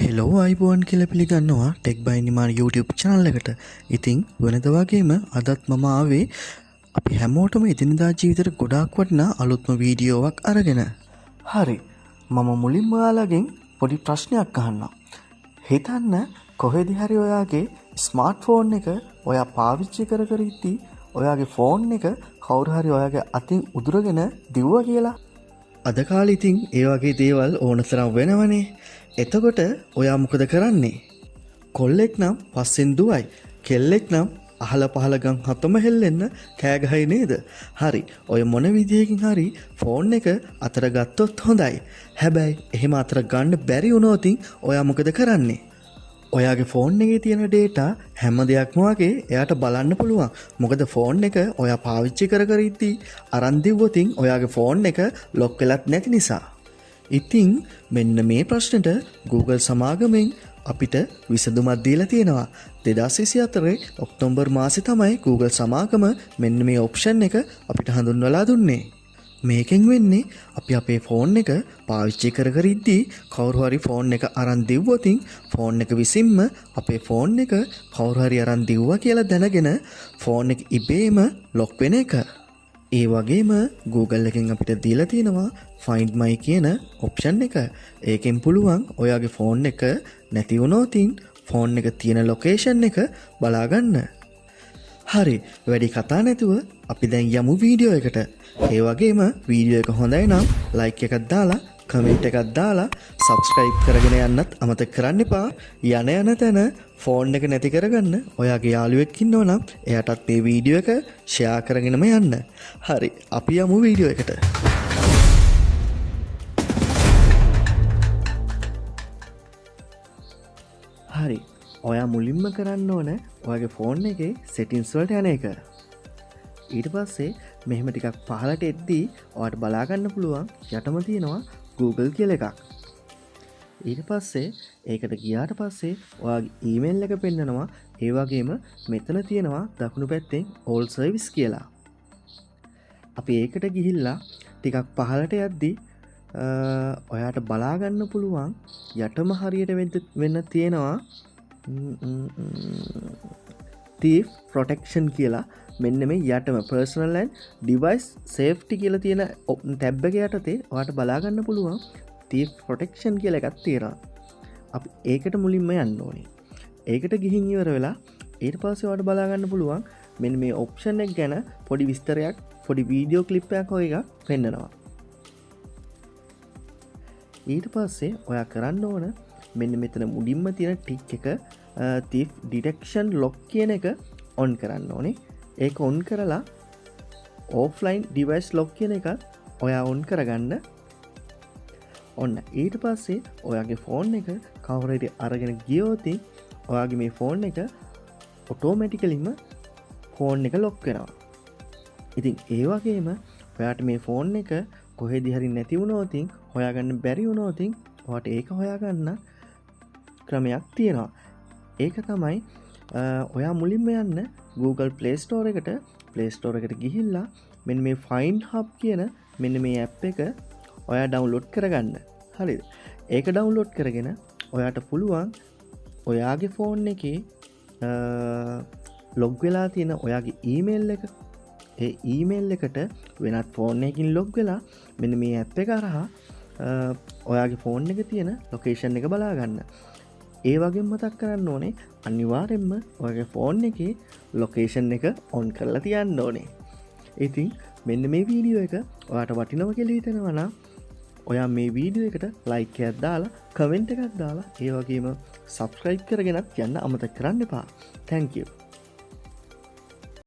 Hello අයිබෝන් කියලා පිළිගන්නවා ටෙක් බයි නිමාන YouTube channel එකට. ඉතින් වෙනද වගේම අදත් මම ආවේ අපි හැමෝටම එදිනදා ජීවිතේට ගොඩාක් වටිනා අලුත්ම වීඩියෝවක් අරගෙන. හරි. මම මුලින්ම ඔයාලගෙන් පොඩි ප්‍රශ්නයක් අහන්නම්. හිතන්න කොහෙද හරි ඔයාගේ ස්මාර්ට්ෆෝන් එක ඔයා පාවිච්චි කර ඉද්දී ඔයාගේ ෆෝන් එක කවුරු හරි ඔයාගේ අතින් උදුරගෙන දිව්වා කියලා. අද කාලේ ඉතින් ඒ වගේ දේවල් ඕනතරම් වෙනවනේ. එතකොට ඔයා මොකද කරන්නේ? කොල්ලෙක් නම් පස්සෙන් දුවයි. කෙල්ලෙක් නම් අහල පහල ගම් හතම හෙල්ලෙන්න කෑ ගහයි නේද? හරි. ඔය මොන විදියකින් හරි ෆෝන් එක අතර ගත්තොත් හොඳයි. හැබැයි එහෙම අතර ගන්න බැරි වුණොත් ඔයා මොකද කරන්නේ? ඔයාගේ ෆෝන් එකේ තියෙන ඩේටා හැම දෙයක්ම වගේ එයාට බලන්න පුළුවන්. මොකද ෆෝන් එක ඔයා පාවිච්චි කර ඉද්දී අරන් දිව්වොත් ඔයාගේ ෆෝන් එක ලොක් වෙලත් නැති නිසා. ඉතින් මෙන්න මේ ප්‍රශ්නෙට Google සමාගමෙන් අපිට විසඳුමක් දීලා තියෙනවා. 2024 ඔක්තෝබර් මාසේ තමයි Google සමාගම මෙන්න මේ ඔප්ෂන් එක අපිට හඳුන්වලා දුන්නේ. මේකෙන් වෙන්නේ අපි අපේ ෆෝන් එක පාවිච්චි කර ඉද්දී කවුරු හරි ෆෝන් එක අරන් දිව්වොත් ෆෝන් එක විසින්ම අපේ ෆෝන් එක කවුරු හරි අරන් දිව්වා කියලා දැනගෙන ෆෝන් එක ඉබේම ලොක් වෙන එක. ඒ වගේම Google එකෙන් අපිට දීලා තියෙනවා Find My කියන ඔප්ෂන් එක. ඒකෙන් පුළුවන් ඔයාගේ ෆෝන් එක නැති වුණොත් ෆෝන් එක තියෙන ලොකේෂන් එක බලා ගන්න. හරි. වැඩි කතා නැතුව අපි දැන් යමු වීඩියෝ එකට. ඒ වගේම වීඩියෝ එක හොඳයි නම් ලයික් එකක් දාලා කමෙන්ට් එකක් දාලා සබ්ස්ක්‍රයිබ් කරගෙන යන්නත් අමතක කරන්න එපා. යන යන තැන ෆෝන් එක නැති කරගන්න ඔයාගේ යාළුවෙක් ඉන්නව නම් එයාටත් මේ වීඩියෝ එක ෂෙයා කරගෙනම යන්න. හරි. අපි යමු වීඩියෝ එකට. හරි. ඔයා මුලින්ම කරන්න ඕන ඔයාගේ ෆෝන් එකේ සෙටින්ස් වලට යන එක. ඊට පස්සේ මෙහෙම ටිකක් පහලට එද්දී ඔයාට බලා ගන්න පුළුවන් යටම තියෙනවා Google කියලා එකක්. ඊට පස්සේ ඒකට ගියාට පස්සේ ඔයාගේ ඊමේල් එක පෙන්නනවා. ඒ වගේම මෙතන තියෙනවා දකුණු පැත්තෙන් all service කියලා. අපි ඒකට ගිහිල්ලා ටිකක් පහලට යද්දී ඔයාට බලා ගන්න පුළුවන් යටම හරියට වෙන්න තියෙනවා thief protection කියලා. මෙන්න මේ යටම personal and device safety කියලා තියෙන ටැබ් එක යටතේ ඔයාට බලා ගන්න පුළුවන් thief protection කියලා එකක් තියෙනවා. අපි ඒකට මුලින්ම යන්න ඕනේ. ඒකට ගිහින් ඉවර වෙලා ඊට පස්සේ ඔයාට බලා ගන්න පුළුවන් මෙන්න මේ option එක ගැන පොඩි විස්තරයක් පොඩි වීඩියෝ ක්ලිප් එකක් වගේ එකක් පෙන්නනවා. ඊට පස්සේ ඔයා කරන්න ඕන මෙන්න මෙතන මුලින්ම තියෙන ටික් එක thief detection lock කියන එක on කරන්න ඕනේ. ඒක on කරලා offline device lock කියන එක ඔයා on කරගන්න. ඔන්න ඊට පස්සේ ඔයාගේ ෆෝන් එක කවුරු හරි අරගෙන ගියොත් ඔයාගේ මේ ෆෝන් එක ඔටෝමැටිකලිම ෆෝන් එක ලොක් වෙනවා. ඉතින් ඒ වගේම ඔයාට මේ ෆෝන් එක කොහෙදි හරි නැති වුණොත් හොයාගන්න බැරි වුණොත් ඔයාට ඒක හොයාගන්න ක්‍රමයක් තියෙනවා. ඒක තමයි ඔයා මුලින්ම යන්න Google Play Store එකට ගිහිල්ලා මෙන්න මේ Find Hub කියන මෙන්න මේ app එක ඔයා download කරගන්න. හරිද? ඒක download කරගෙන ඔයාට පුළුවන් ඔයාගේ ෆෝන් එකේ log වෙලා තියෙන ඔයාගේ email එක ඒ email එකට වෙනත් ෆෝන් එකකින් log වෙලා මෙන්න මේ app එක හරහා ඔයාගේ ෆෝන් එකේ තියෙන location එක බලා ගන්න. ඒ වගේ මතක් කරන්න ඕනේ අනිවාර්යෙන්ම ඔයාගේ ෆෝන් එකේ ලොකේෂන් එක ඔන් කරලා තියන්න ඕනේ. ඉතින් මෙන්න මේ වීඩියෝ එක ඔයාට වටිනවා කියලා හිතෙනවා නම් ඔයා මේ වීඩියෝ එකට ලයික් එකක් දාලා කමෙන්ට් එකක් දාලා ඒ වගේම සබ්ස්ක්‍රයිබ් කරගෙනත් යන්න අමතක කරන්න එපා. Thank you.